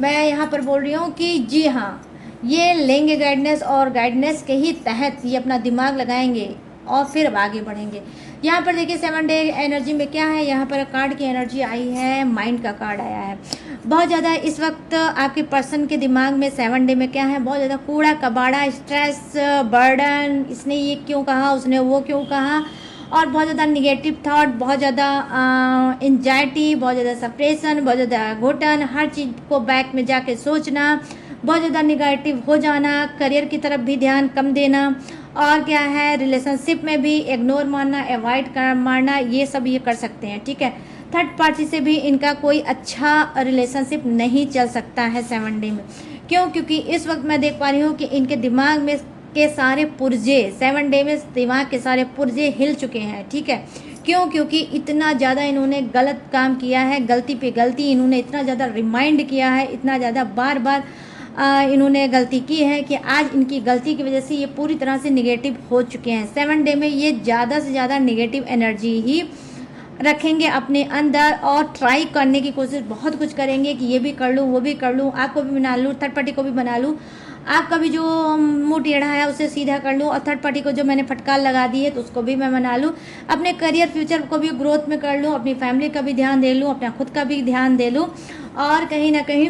मैं यहाँ पर बोल रही हूँ कि जी हाँ, ये लेंगे गाइडेंस, और गाइडेंस के ही तहत ये अपना दिमाग लगाएंगे और फिर अब आगे बढ़ेंगे। यहाँ पर देखिए 7 डे एनर्जी में क्या है, यहाँ पर कार्ड की एनर्जी आई है, माइंड का कार्ड आया है। बहुत ज़्यादा इस वक्त आपके पर्सन के दिमाग में 7 डे में क्या है, बहुत ज़्यादा कूड़ा कबाड़ा, स्ट्रेस, बर्डन, इसने ये क्यों कहा, उसने वो क्यों कहा, और बहुत ज़्यादा निगेटिव थॉट, बहुत ज़्यादा एंजाइटी, बहुत ज़्यादा सप्रेशन, बहुत ज़्यादा घुटन, हर चीज़ को बैक में जाके सोचना, बहुत ज़्यादा निगेटिव हो जाना, करियर की तरफ भी ध्यान कम देना, और क्या है, रिलेशनशिप में भी इग्नोर मारना, अवॉइड कर मारना, ये सब ये कर सकते हैं। ठीक है, थर्ड पार्टी से भी इनका कोई अच्छा रिलेशनशिप नहीं चल सकता है 7 डे में। क्यों? क्योंकि इस वक्त मैं देख पा रही हूँ कि इनके दिमाग में के सारे पुर्जे 7 डे में दिमाग के सारे पुर्जे हिल चुके हैं। ठीक है, क्यों? क्योंकि इतना ज़्यादा इन्होंने गलत काम किया है, गलती पे गलती इन्होंने इतना ज़्यादा रिमाइंड किया है, इतना ज़्यादा बार बार इन्होंने गलती की है कि आज इनकी गलती की वजह से ये पूरी तरह से निगेटिव हो चुके हैं। 7 डे में ये ज़्यादा से ज़्यादा निगेटिव एनर्जी ही रखेंगे अपने अंदर और ट्राई करने की कोशिश बहुत कुछ करेंगे कि ये भी कर लूँ, वो भी कर लूँ, आपको भी बना लूँ, थर्ड पार्टी को भी बना लूँ, आपका भी जो मुंह टेढ़ा है उसे सीधा कर लूँ, और थर्ड पार्टी को जो मैंने फटकार लगा दी है तो उसको भी मैं मना लूँ, अपने करियर फ्यूचर को भी ग्रोथ में कर लूँ, अपनी फैमिली का भी ध्यान दे लूँ, अपना खुद का भी ध्यान दे लूँ, और कहीं ना कहीं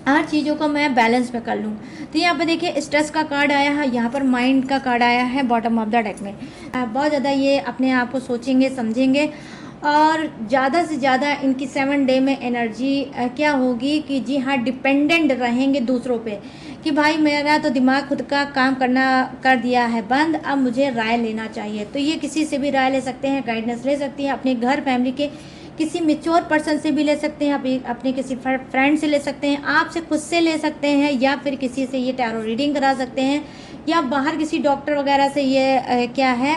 हर चीज़ों को मैं बैलेंस में कर लूँ। तो यहाँ पर देखिए स्ट्रेस का कार्ड आया है, यहाँ पर माइंड का कार्ड आया है बॉटम ऑफ द डेक में। बहुत ज़्यादा ये अपने आप को सोचेंगे, समझेंगे, और ज़्यादा से ज़्यादा इनकी 7 डे में एनर्जी क्या होगी कि जी हाँ, डिपेंडेंट रहेंगे दूसरों पे कि भाई मेरा तो दिमाग खुद का काम करना कर दिया है बंद, अब मुझे राय लेना चाहिए। तो ये किसी से भी राय ले सकते हैं, गाइडेंस ले सकती हैं, अपने घर फैमिली के किसी मेच्योर पर्सन से भी ले सकते हैं, अपने किसी फ्रेंड से ले सकते हैं, आपसे खुद से ले सकते हैं, या फिर किसी से ये टैरो रीडिंग करा सकते हैं, या बाहर किसी डॉक्टर वगैरह से ये क्या है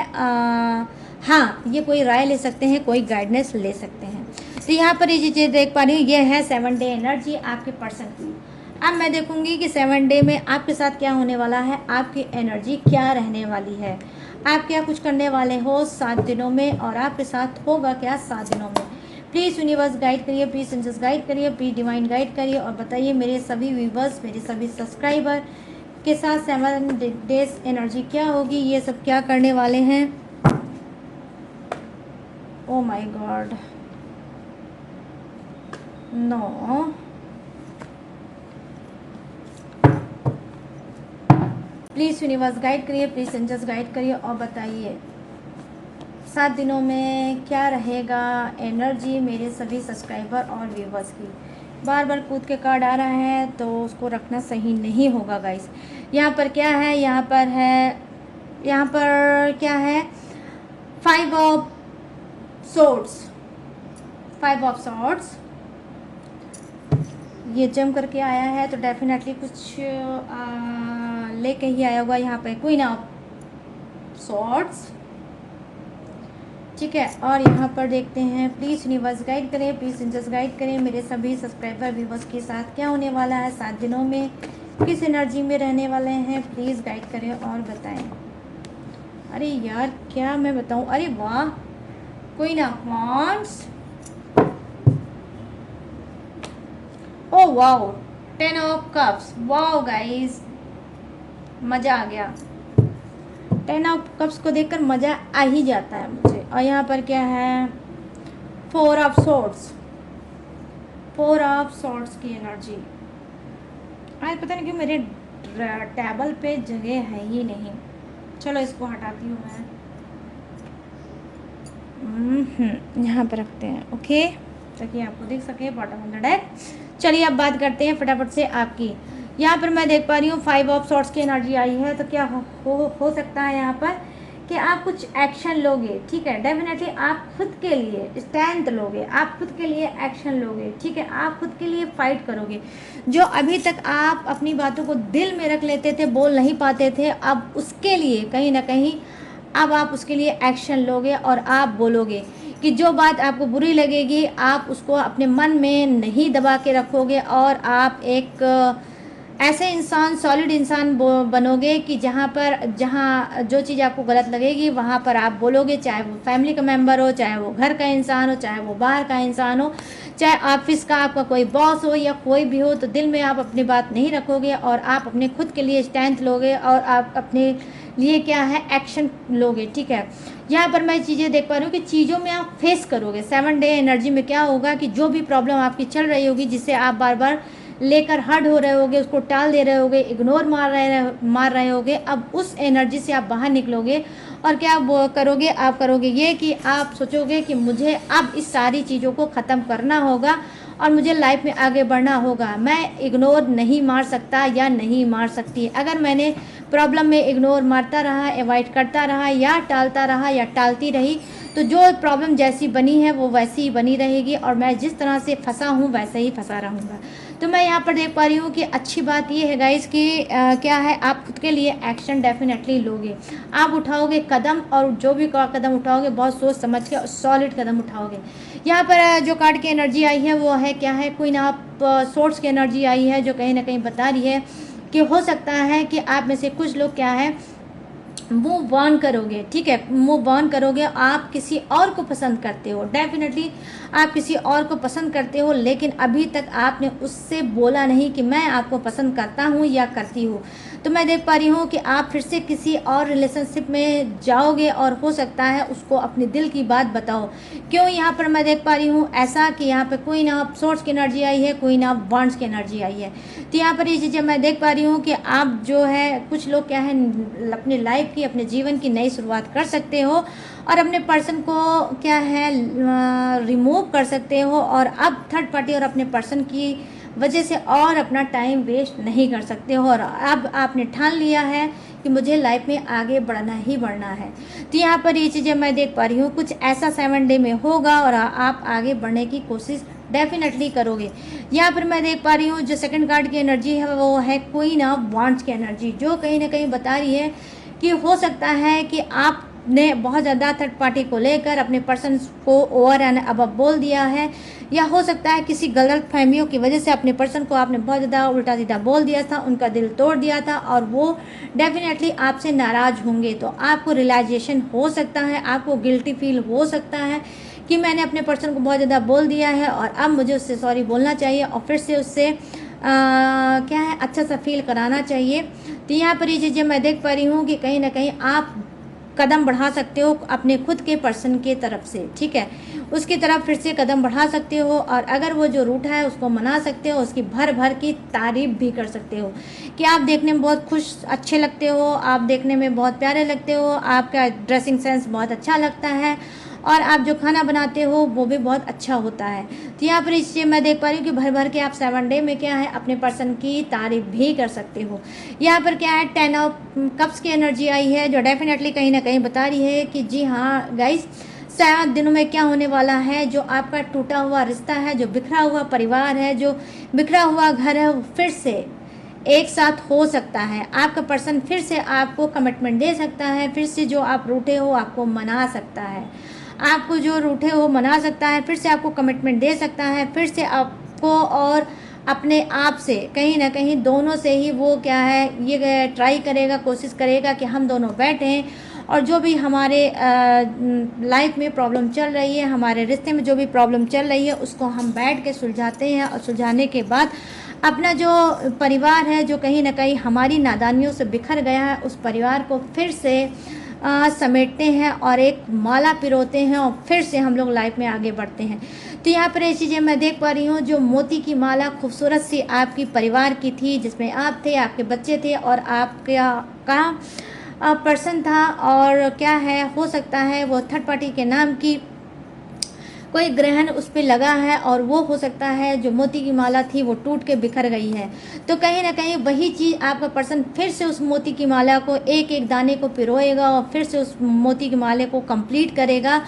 हाँ, ये कोई राय ले सकते हैं, कोई गाइडेंस ले सकते हैं। तो यहाँ पर ये चीज़ें देख पा रही हूँ, ये है 7 डे एनर्जी आपके पर्सन की। अब मैं देखूंगी कि 7 डे में आपके साथ क्या होने वाला है, आपकी एनर्जी क्या रहने वाली है, आप क्या कुछ करने वाले हो 7 दिनों में, और आपके साथ होगा क्या 7 दिनों में। प्लीज़ यूनिवर्स गाइड करिए, प्लीज़ एंजल्स गाइड करिए, प्लीज़ डिवाइन गाइड करिए, और बताइए मेरे सभी व्यूवर्स, मेरे सभी सब्सक्राइबर के साथ 7 डेज एनर्जी क्या होगी, ये सब क्या करने वाले हैं। Oh my god, no, please universe guide करिए, प्लीज़ एंजल्स गाइड करिए, और बताइए 7 दिनों में क्या रहेगा एनर्जी मेरे सभी सब्सक्राइबर और व्यूवर्स की। बार बार कूद के कार्ड आ रहा है तो उसको रखना सही नहीं होगा गाइस। यहाँ पर क्या है, यहाँ पर है, यहाँ पर क्या है, 5 ऑफ सॉर्ड्स, 5 ऑफ सॉर्ड्स ये जम करके आया है, तो डेफिनेटली कुछ लेके ही आया होगा। यहाँ पे क्वीन ऑफ सॉर्ड्स, ठीक है। और यहाँ पर देखते हैं, प्लीज़ यूनिवर्स गाइड करें, प्लीज़ एंजल्स गाइड करें, मेरे सभी सब्सक्राइबर व्यूवर्स के साथ क्या होने वाला है 7 दिनों में, किस एनर्जी में रहने वाले हैं, प्लीज़ गाइड करें और बताएं। अरे यार क्या मैं बताऊं, अरे वाह, queen of wands, oh wow, 10 of cups, wow guys, मज़ा आ गया। 10 ऑफ कप्स को देखकर मज़ा आ ही जाता है मुझे। और यहाँ पर क्या है, 4 ऑफ सोर्ड्स, 4 ऑफ सोर्ड्स की एनर्जी। आज पता नहीं क्यों मेरे टेबल पे जगह है ही नहीं। चलो इसको हटाती हूँ मैं, यहाँ पर रखते हैं, ओके, ताकि आपको दिख सके बॉटम ऑफ द डेक। चलिए अब बात करते हैं फटाफट से आपकी। यहाँ पर मैं देख पा रही हूँ 5 ऑफ सोर्ड्स की एनर्जी आई है। तो क्या हो सकता है यहाँ पर कि आप कुछ एक्शन लोगे, ठीक है। डेफिनेटली आप खुद के लिए स्टैंड लोगे, आप खुद के लिए एक्शन लोगे, ठीक है। आप खुद के लिए फाइट करोगे। जो अभी तक आप अपनी बातों को दिल में रख लेते थे, बोल नहीं पाते थे, अब उसके लिए कहीं ना कहीं अब आप उसके लिए एक्शन लोगे और आप बोलोगे कि जो बात आपको बुरी लगेगी आप उसको अपने मन में नहीं दबा के रखोगे और आप एक ऐसे इंसान, सॉलिड इंसान बनोगे कि जहाँ जो चीज़ आपको गलत लगेगी वहाँ पर आप बोलोगे, चाहे वो फैमिली का मेंबर हो, चाहे वो घर का इंसान हो, चाहे वो बाहर का इंसान हो, चाहे ऑफिस का आपका कोई बॉस हो या कोई भी हो। तो दिल में आप अपनी बात नहीं रखोगे और आप अपने खुद के लिए स्टैंड लोगे और आप अपने लिए क्या है एक्शन लोगे, ठीक है। यहाँ पर मैं चीज़ें देख पा रही हूँ कि चीज़ों में आप फेस करोगे। 7 डे एनर्जी में क्या होगा कि जो भी प्रॉब्लम आपकी चल रही होगी, जिससे आप बार बार लेकर हर्ट हो रहे होगे, उसको टाल दे रहे होगे, इग्नोर मार रहे होगे, अब उस एनर्जी से आप बाहर निकलोगे। और क्या करोगे, आप करोगे ये कि आप सोचोगे कि मुझे अब इस सारी चीज़ों को ख़त्म करना होगा और मुझे लाइफ में आगे बढ़ना होगा। मैं इग्नोर नहीं मार सकता या नहीं मार सकती। अगर मैंने प्रॉब्लम में इग्नोर मारता रहा, अवॉइड करता रहा या टालता रहा या टालती रही, तो जो प्रॉब्लम जैसी बनी है वो वैसी ही बनी रहेगी और मैं जिस तरह से फंसा हूँ वैसे ही फंसा रहूँगा। तो मैं यहाँ पर देख पा रही हूँ कि अच्छी बात ये है गाइस कि क्या है, आप खुद के लिए एक्शन डेफिनेटली लोगे, आप उठाओगे कदम और जो भी कदम उठाओगे बहुत सोच समझ के सॉलिड कदम उठाओगे। यहाँ पर जो कार्ड की एनर्जी आई है वो है क्या है, क्वीन ऑफ सोर्ड्स की एनर्जी आई है जो कहीं ना कहीं बता रही है कि हो सकता है कि आप में से कुछ लोग क्या है मूव ऑन करोगे, ठीक है, मूव ऑन करोगे। आप किसी और को पसंद करते हो, डेफिनेटली आप किसी और को पसंद करते हो, लेकिन अभी तक आपने उससे बोला नहीं कि मैं आपको पसंद करता हूँ या करती हूँ। तो मैं देख पा रही हूँ कि आप फिर से किसी और रिलेशनशिप में जाओगे और हो सकता है उसको अपने दिल की बात बताओ। क्यों यहाँ पर मैं देख पा रही हूँ ऐसा कि यहाँ पर क्वीन ऑफ सोर्ड्स की एनर्जी आई है, क्वीन ऑफ वांड्स की एनर्जी आई है। तो यहाँ पर ये चीज़ें मैं देख पा रही हूँ कि आप जो है कुछ लोग क्या है अपनी लाइफ की, अपने जीवन की नई शुरुआत कर सकते हो और अपने पर्सन को क्या है रिमूव कर सकते हो और अब थर्ड पार्टी और अपने पर्सन की वजह से और अपना टाइम वेस्ट नहीं कर सकते हो। और अब आपने ठान लिया है कि मुझे लाइफ में आगे बढ़ना ही बढ़ना है। तो यहाँ पर ये चीज़ें मैं देख पा रही हूँ कुछ ऐसा 7 डे में होगा और आप आगे बढ़ने की कोशिश डेफिनेटली करोगे। यहाँ पर मैं देख पा रही हूँ जो सेकंड कार्ड की एनर्जी है वो है क्वीन ऑफ वांड्स की एनर्जी, जो कहीं ना कहीं बता रही है कि हो सकता है कि आपने बहुत ज़्यादा थर्ड पार्टी को लेकर अपने पर्सन को ओवर एंड अब बोल दिया है, या हो सकता है किसी गलत फहमियों की वजह से अपने पर्सन को आपने बहुत ज़्यादा उल्टा सीधा बोल दिया था, उनका दिल तोड़ दिया था और वो डेफिनेटली आपसे नाराज़ होंगे। तो आपको रियलाइजेशन हो सकता है, आपको गिल्टी फील हो सकता है कि मैंने अपने पर्सन को बहुत ज़्यादा बोल दिया है और अब मुझे उससे सॉरी बोलना चाहिए और फिर से उससे क्या है अच्छा सा फील कराना चाहिए। तो यहाँ पर ये चीज़ें मैं देख पा रही हूँ कि कहीं ना कहीं आप कदम बढ़ा सकते हो अपने खुद के पर्सन के तरफ से, ठीक है, उसकी तरफ फिर से कदम बढ़ा सकते हो और अगर वो जो रूठा है उसको मना सकते हो, उसकी भर भर की तारीफ भी कर सकते हो कि आप देखने में बहुत खुश अच्छे लगते हो, आप देखने में बहुत प्यारे लगते हो, आपका ड्रेसिंग सेंस बहुत अच्छा लगता है और आप जो खाना बनाते हो वो भी बहुत अच्छा होता है। तो यहाँ पर इससे मैं देख पा रही हूँ कि भर भर के आप 7 डे में क्या है अपने पर्सन की तारीफ भी कर सकते हो। यहाँ पर क्या है 10 ऑफ कप्स की एनर्जी आई है जो डेफिनेटली कहीं ना कहीं बता रही है कि जी हाँ गाइस 7 दिनों में क्या होने वाला है, जो आपका टूटा हुआ रिश्ता है, जो बिखरा हुआ परिवार है, जो बिखरा हुआ घर है, वो फिर से एक साथ हो सकता है। आपका पर्सन फिर से आपको कमिटमेंट दे सकता है, फिर से जो आप रूठे हो आपको मना सकता है, आपको जो रूठे हो मना सकता है, फिर से आपको कमिटमेंट दे सकता है, फिर से आपको और अपने आप से कहीं ना कहीं दोनों से ही वो क्या है ये ट्राई करेगा, कोशिश करेगा कि हम दोनों बैठें और जो भी हमारे लाइफ में प्रॉब्लम चल रही है, हमारे रिश्ते में जो भी प्रॉब्लम चल रही है, उसको हम बैठ के सुलझाते हैं और सुलझाने के बाद अपना जो परिवार है जो कहीं ना कहीं हमारी नादानियों से बिखर गया है, उस परिवार को फिर से समेटते हैं और एक माला पिरोते हैं और फिर से हम लोग लाइफ में आगे बढ़ते हैं। तो यहाँ पर ये चीज़ें मैं देख पा रही हूँ, जो मोती की माला खूबसूरत सी आपकी परिवार की थी, जिसमें आप थे, आपके बच्चे थे और आपका पर्सन था, और क्या है हो सकता है वो थर्ड पार्टी के नाम की कोई ग्रहण उस पर लगा है और वो हो सकता है जो मोती की माला थी वो टूट के बिखर गई है। तो कहीं ना कहीं वही चीज़ आपका पर्सन फिर से उस मोती की माला को एक एक दाने को पिरोएगा और फिर से उस मोती की माले को कंप्लीट करेगा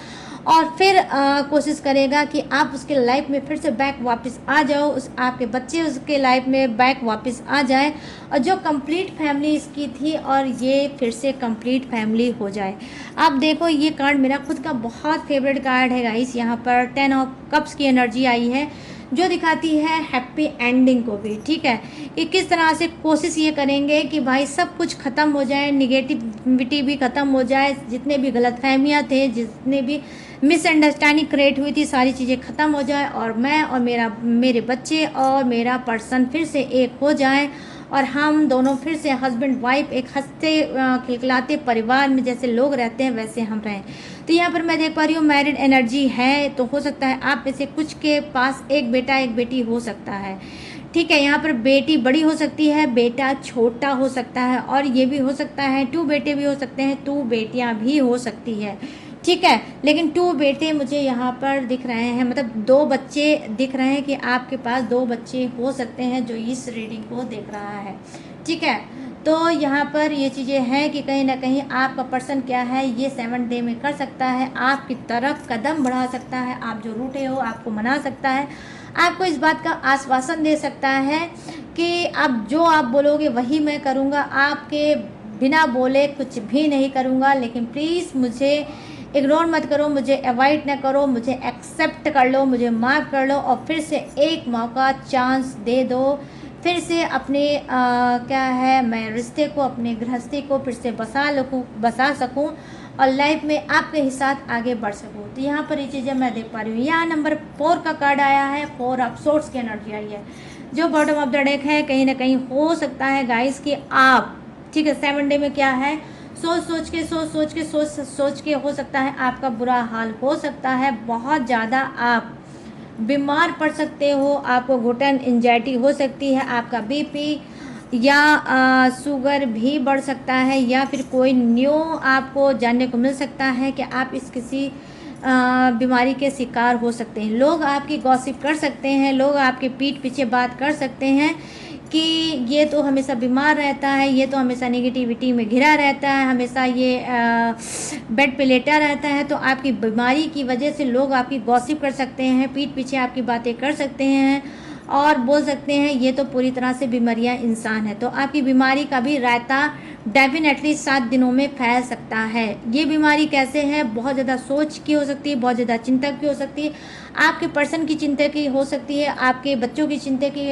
और फिर कोशिश करेगा कि आप उसके लाइफ में फिर से बैक वापस आ जाओ, उस आपके बच्चे उसके लाइफ में बैक वापस आ जाए और जो कंप्लीट फैमिली इसकी थी और ये फिर से कंप्लीट फैमिली हो जाए। आप देखो ये कार्ड मेरा खुद का बहुत फेवरेट कार्ड है गाइस। यहाँ पर 10 ऑफ कप्स की एनर्जी आई है जो दिखाती है हैप्पी एंडिंग को भी, ठीक है, कि किस तरह से कोशिश ये करेंगे कि भाई सब कुछ ख़त्म हो जाए, निगेटिविटी भी ख़त्म हो जाए, जितने भी गलतफहमियाँ थे, जितने भी मिसअंडरस्टैंडिंग क्रिएट हुई थी, सारी चीज़ें ख़त्म हो जाए और मैं और मेरे बच्चे और मेरा पर्सन फिर से एक हो जाए और हम दोनों फिर से हस्बैंड वाइफ एक हंसते खिलखिलाते परिवार में जैसे लोग रहते हैं वैसे हम रहें। तो यहाँ पर मैं देख पा रही हूँ मैरिड एनर्जी है, तो हो सकता है आप में से कुछ के पास एक बेटा एक बेटी हो सकता है, ठीक है। यहाँ पर बेटी बड़ी हो सकती है, बेटा छोटा हो सकता है और ये भी हो सकता है 2 बेटे भी हो सकते हैं, 2 बेटियाँ भी हो सकती है, ठीक है। लेकिन 2 बेटे मुझे यहाँ पर दिख रहे हैं, मतलब 2 बच्चे दिख रहे हैं कि आपके पास 2 बच्चे हो सकते हैं जो इस रीडिंग को देख रहा है, ठीक है। तो यहाँ पर ये चीज़ें हैं कि कहीं ना कहीं आपका पर्सन क्या है ये 7 डे में कर सकता है, आपकी तरफ कदम बढ़ा सकता है, आप जो रूठे हो आपको मना सकता है, आपको इस बात का आश्वासन दे सकता है कि अब जो आप बोलोगे वही मैं करूँगा, आपके बिना बोले कुछ भी नहीं करूँगा, लेकिन प्लीज़ मुझे इग्नोर मत करो, मुझे अवॉइड ना करो, मुझे एक्सेप्ट कर लो, मुझे माफ़ कर लो और फिर से एक मौका चांस दे दो, फिर से अपने क्या है मैं रिश्ते को, अपने गृहस्थी को फिर से बसा सकूं और लाइफ में आपके साथ आगे बढ़ सकूं। तो यहाँ पर ये चीज़ें मैं देख पा रही हूँ। यहाँ नंबर 4 का कार्ड आया है, 4 ऑफ सोर्ड्स की एनर्जी आई है जो बॉटम ऑफ द डेक है। कहीं ना कहीं हो सकता है गाइस कि आप, ठीक है, 7 डे में क्या है सोच के हो सकता है आपका बुरा हाल हो सकता है, बहुत ज़्यादा आप बीमार पड़ सकते हो, आपको घुटन एंजाइटी हो सकती है, आपका बीपी या शुगर भी बढ़ सकता है या फिर कोई न्यू आपको जानने को मिल सकता है कि आप इस किसी बीमारी के शिकार हो सकते हैं। लोग आपकी गॉसिप कर सकते हैं, लोग आपके पीठ पीछे बात कर सकते हैं कि ये तो हमेशा बीमार रहता है, ये तो हमेशा नेगेटिविटी में घिरा रहता है, हमेशा ये बेड पे लेटा रहता है। तो आपकी बीमारी की वजह से लोग आपकी गॉसिप कर सकते हैं, पीठ पीछे आपकी बातें कर सकते हैं और बोल सकते हैं ये तो पूरी तरह से बीमारियां इंसान है। तो आपकी बीमारी का भी रायता डेफिनेटली 7 दिनों में फैल सकता है। ये बीमारी कैसे है, बहुत ज़्यादा सोच की हो सकती है, बहुत ज़्यादा चिंता की हो सकती है, आपके पर्सन की चिंता की हो सकती है, आपके बच्चों की चिंता की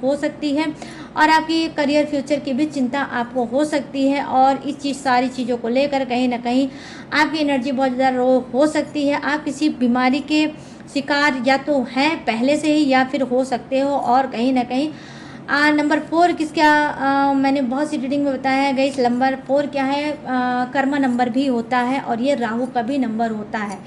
हो सकती है और आपकी करियर फ्यूचर की भी चिंता आपको हो सकती है। और इस सारी चीज़ों को लेकर कहीं ना कहीं आपकी एनर्जी बहुत ज़्यादा लो हो सकती है। आप किसी बीमारी के शिकार या तो हैं पहले से ही या फिर हो सकते हो। और कहीं ना कहीं नंबर 4 किसका मैंने बहुत सी रीडिंग में बताया है गई, नंबर 4 क्या है, कर्मा नंबर भी होता है और ये राहु का भी नंबर होता है,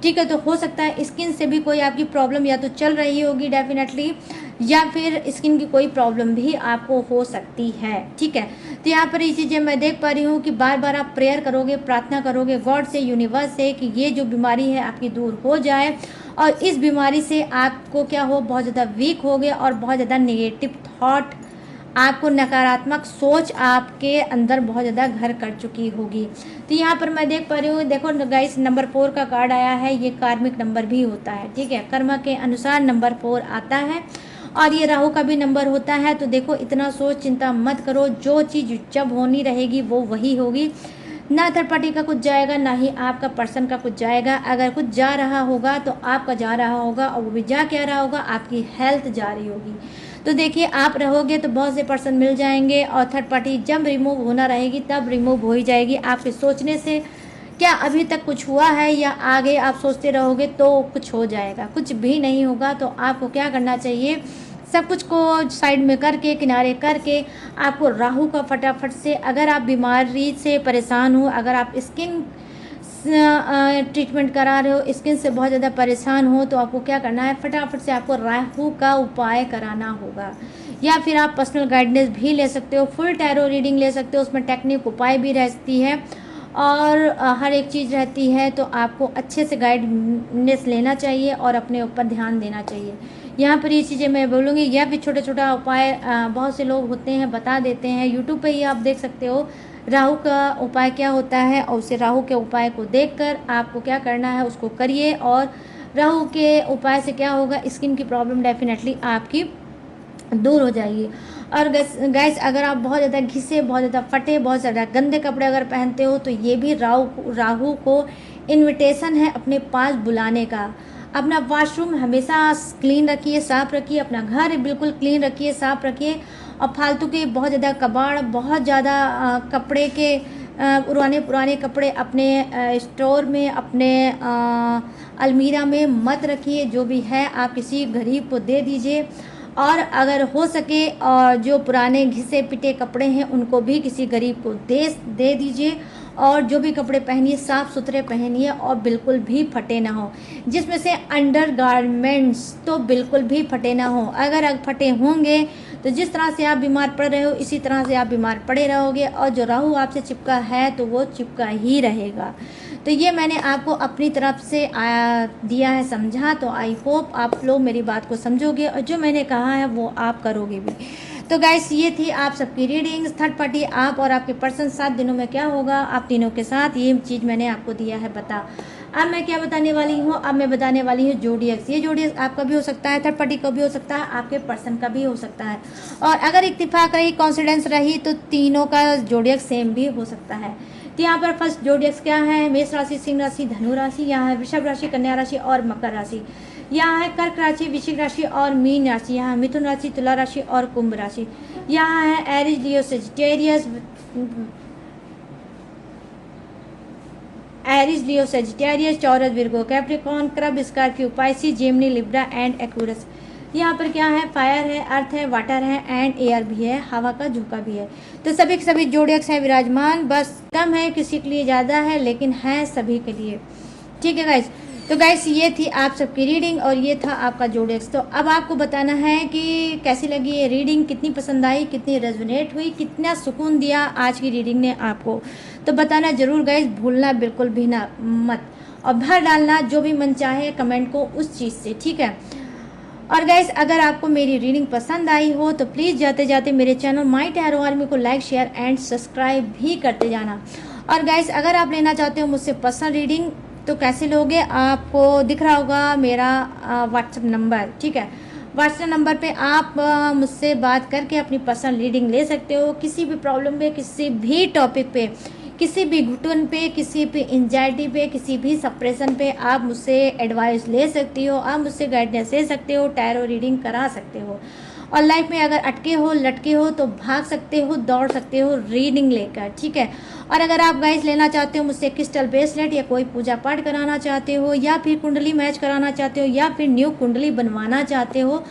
ठीक है। तो हो सकता है स्किन से भी कोई आपकी प्रॉब्लम या तो चल रही होगी डेफिनेटली, या फिर स्किन की कोई प्रॉब्लम भी आपको हो सकती है, ठीक है। तो यहाँ पर ये चीज़ें मैं देख पा रही हूँ कि बार बार आप प्रेयर करोगे, प्रार्थना करोगे गॉड से, यूनिवर्स से कि ये जो बीमारी है आपकी दूर हो जाए और इस बीमारी से आपको क्या हो, बहुत ज़्यादा वीक हो गए और बहुत ज़्यादा नेगेटिव थॉट, आपको नकारात्मक सोच आपके अंदर बहुत ज़्यादा घर कर चुकी होगी। तो यहाँ पर मैं देख पा रही हूँ, देखो गाइस नंबर 4 का कार्ड आया है, ये कार्मिक नंबर भी होता है, ठीक है, कर्म के अनुसार नंबर 4 आता है और ये राहु का भी नंबर होता है। तो देखो इतना सोच चिंता मत करो, जो चीज़ जब होनी रहेगी वो वही होगी, ना थर्ड पार्टी का कुछ जाएगा ना ही आपका पर्सन का कुछ जाएगा। अगर कुछ जा रहा होगा तो आपका जा रहा होगा और वो भी जा क्या रहा होगा, आपकी हेल्थ जा रही होगी। तो देखिए आप रहोगे तो बहुत से पर्सन मिल जाएंगे, और थर्ड पार्टी जब रिमूव होना रहेगी तब रिमूव हो ही जाएगी। आपके सोचने से क्या अभी तक कुछ हुआ है या आगे आप सोचते रहोगे तो कुछ हो जाएगा? कुछ भी नहीं होगा। तो आपको क्या करना चाहिए, सब कुछ को साइड में करके, किनारे करके, आपको राहु का फटाफट से, अगर आप बीमारी से परेशान हो, अगर आप स्किन ट्रीटमेंट करा रहे हो, स्किन से बहुत ज़्यादा परेशान हो, तो आपको क्या करना है, फटाफट से आपको राहु का उपाय कराना होगा। या फिर आप पर्सनल गाइडेंस भी ले सकते हो, फुल टैरो रीडिंग ले सकते हो, उसमें टेक्निक उपाय भी रहती है और हर एक चीज़ रहती है। तो आपको अच्छे से गाइडेंस लेना चाहिए और अपने ऊपर ध्यान देना चाहिए। यहाँ पर ये चीज़ें मैं बोलूँगी, या फिर छोटा छोटा उपाय बहुत से लोग होते हैं बता देते हैं, यूट्यूब पे ही आप देख सकते हो राहु का उपाय क्या होता है, और उसे राहु के उपाय को देखकर आपको क्या करना है उसको करिए। और राहु के उपाय से क्या होगा, स्किन की प्रॉब्लम डेफिनेटली आपकी दूर हो जाएगी। और गैस अगर आप बहुत ज़्यादा घिसे, बहुत ज़्यादा फटे, बहुत ज़्यादा गंदे कपड़े अगर पहनते हो, तो ये भी राहु को इनविटेशन है अपने पास बुलाने का। अपना वॉशरूम हमेशा क्लीन रखिए, साफ़ रखिए, अपना घर बिल्कुल क्लीन रखिए, साफ़ रखिए। और फालतू के बहुत ज़्यादा कबाड़, बहुत ज़्यादा कपड़े के पुराने पुराने कपड़े अपने स्टोर में, अपने अलमीरा में मत रखिए। जो भी है आप किसी गरीब को दे दीजिए, और अगर हो सके और जो पुराने घिसे पिटे कपड़े हैं उनको भी किसी गरीब को दे दीजिए। और जो भी कपड़े पहनिए साफ़ सुथरे पहनिए और बिल्कुल भी फटे ना हो, जिसमें से अंडर गारमेंट्स तो बिल्कुल भी फटे ना हो। अगर फटे होंगे तो जिस तरह से आप बीमार पड़ रहे हो इसी तरह से आप बीमार पड़े रहोगे, और जो राहु आपसे चिपका है तो वो चिपका ही रहेगा। तो ये मैंने आपको अपनी तरफ से दिया है समझा। तो आई होप आप लोग मेरी बात को समझोगे और जो मैंने कहा है वो आप करोगे भी। तो गाइस ये थी आप सबकी रीडिंग्स, थर्ड पार्टी आप और आपके पर्सन 7 दिनों में क्या होगा आप तीनों के साथ, ये चीज़ मैंने आपको दिया है बता। अब मैं क्या बताने वाली हूँ, अब मैं बताने वाली हूँ जोडियक्स। ये जोडियक्स आपका भी हो सकता है, थर्ड पार्टी का भी हो सकता है, आपके पर्सन का भी हो सकता है। और अगर इत्तेफाक रही, कॉन्सिडेंस रही, तो तीनों का जोडियक्स सेम भी हो सकता है। तो यहाँ पर फर्स्ट जोडियक्स क्या है, मेष राशि, सिंह राशि, धनु राशि, यहाँ है वृषभ राशि, कन्या राशि और मकर राशि। यहाँ है कर्क राशि, वृश्चिक राशि और मीन राशि। यहाँ है मिथुन राशि, तुला राशि और कुंभ राशि। यहाँ है Aries, Leo, Sagittarius, Aries, Leo, Sagittarius, Taurus, Virgo, Capricorn, crab, Scorpio, Pisces, Gemini, Libra and Aquarius. यहाँ पर क्या है, फायर है, अर्थ है, वाटर है एंड एयर भी है, हवा का झोंका भी है। तो सभी के सभी जोडियक्स हैं विराजमान, बस कम है किसी के लिए ज़्यादा है, लेकिन है सभी के लिए। ठीक है गाइस। तो गाइस ये थी आप सबकी रीडिंग और ये था आपका जोडियक्स। तो अब आपको बताना है कि कैसी लगी ये रीडिंग, कितनी पसंद आई, कितनी रेजोनेट हुई, कितना सुकून दिया आज की रीडिंग ने आपको। तो बताना ज़रूर गाइस, भूलना बिल्कुल भी ना मत, और भर डालना जो भी मन चाहे कमेंट को उस चीज़ से, ठीक है। और गाइस अगर आपको मेरी रीडिंग पसंद आई हो तो प्लीज़ जाते जाते मेरे चैनल माई टैरो आर्मी को लाइक, शेयर एंड सब्सक्राइब भी करते जाना। और गाइस अगर आप लेना चाहते हो मुझसे पर्सनल रीडिंग तो कैसे लोगे, आपको दिख रहा होगा मेरा व्हाट्सएप नंबर, ठीक है। व्हाट्सएप नंबर पे आप मुझसे बात करके अपनी पर्सनल रीडिंग ले सकते हो, किसी भी प्रॉब्लम पे, किसी भी टॉपिक पे, किसी भी घुटन पे, किसी भी एंजाइटी पे, किसी भी सप्रेशन पे आप मुझसे एडवाइस ले सकती हो, आप मुझसे गाइडेंस ले सकते हो, टैरो रीडिंग करा सकते हो। और लाइफ में अगर अटके हो, लटके हो तो भाग सकते हो, दौड़ सकते हो रीडिंग लेकर, ठीक है। और अगर आप गाइस लेना चाहते हो मुझसे क्रिस्टल ब्रेसलेट या कोई पूजा पाठ कराना चाहते हो, या फिर कुंडली मैच कराना चाहते हो, या फिर न्यू कुंडली बनवाना चाहते हो,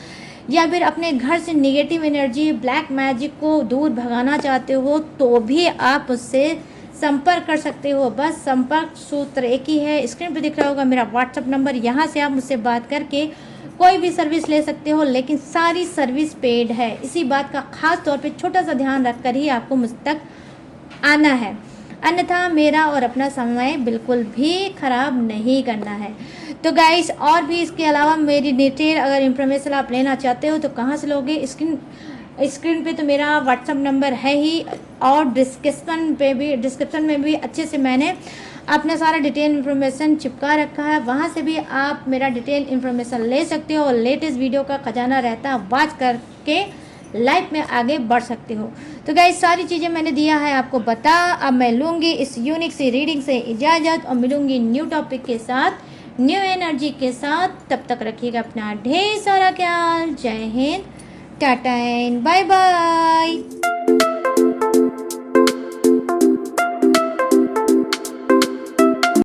या फिर अपने घर से नेगेटिव एनर्जी, ब्लैक मैजिक को दूर भगाना चाहते हो, तो भी आप मुझसे संपर्क कर सकते हो। बस संपर्क सूत्र एक ही है, स्क्रीन पर दिख रहा होगा मेरा व्हाट्सअप नंबर, यहाँ से आप मुझसे बात करके कोई भी सर्विस ले सकते हो, लेकिन सारी सर्विस पेड है। इसी बात का खास तौर पे छोटा सा ध्यान रखकर ही आपको मुझ तक आना है, अन्यथा मेरा और अपना समय बिल्कुल भी ख़राब नहीं करना है। तो गाइस और भी इसके अलावा मेरी डिटेल अगर इंफॉर्मेशन आप लेना चाहते हो तो कहाँ से लोगे, स्क्रीन पे तो मेरा व्हाट्सअप नंबर है ही, और डिस्क्रिप्शन में भी अच्छे से मैंने अपना सारा डिटेल इन्फॉर्मेशन चिपका रखा है, वहाँ से भी आप मेरा डिटेल इन्फॉर्मेशन ले सकते हो और लेटेस्ट वीडियो का खजाना रहता है वॉच करके लाइफ में आगे बढ़ सकते हो। तो गाइस सारी चीज़ें मैंने दिया है आपको बता। अब मैं लूँगी इस यूनिक सी रीडिंग से इजाज़त और मिलूँगी न्यू टॉपिक के साथ, न्यू एनर्जी के साथ। तब तक रखिएगा अपना ढेर सारा ख्याल। जय Hind, tata and bye bye.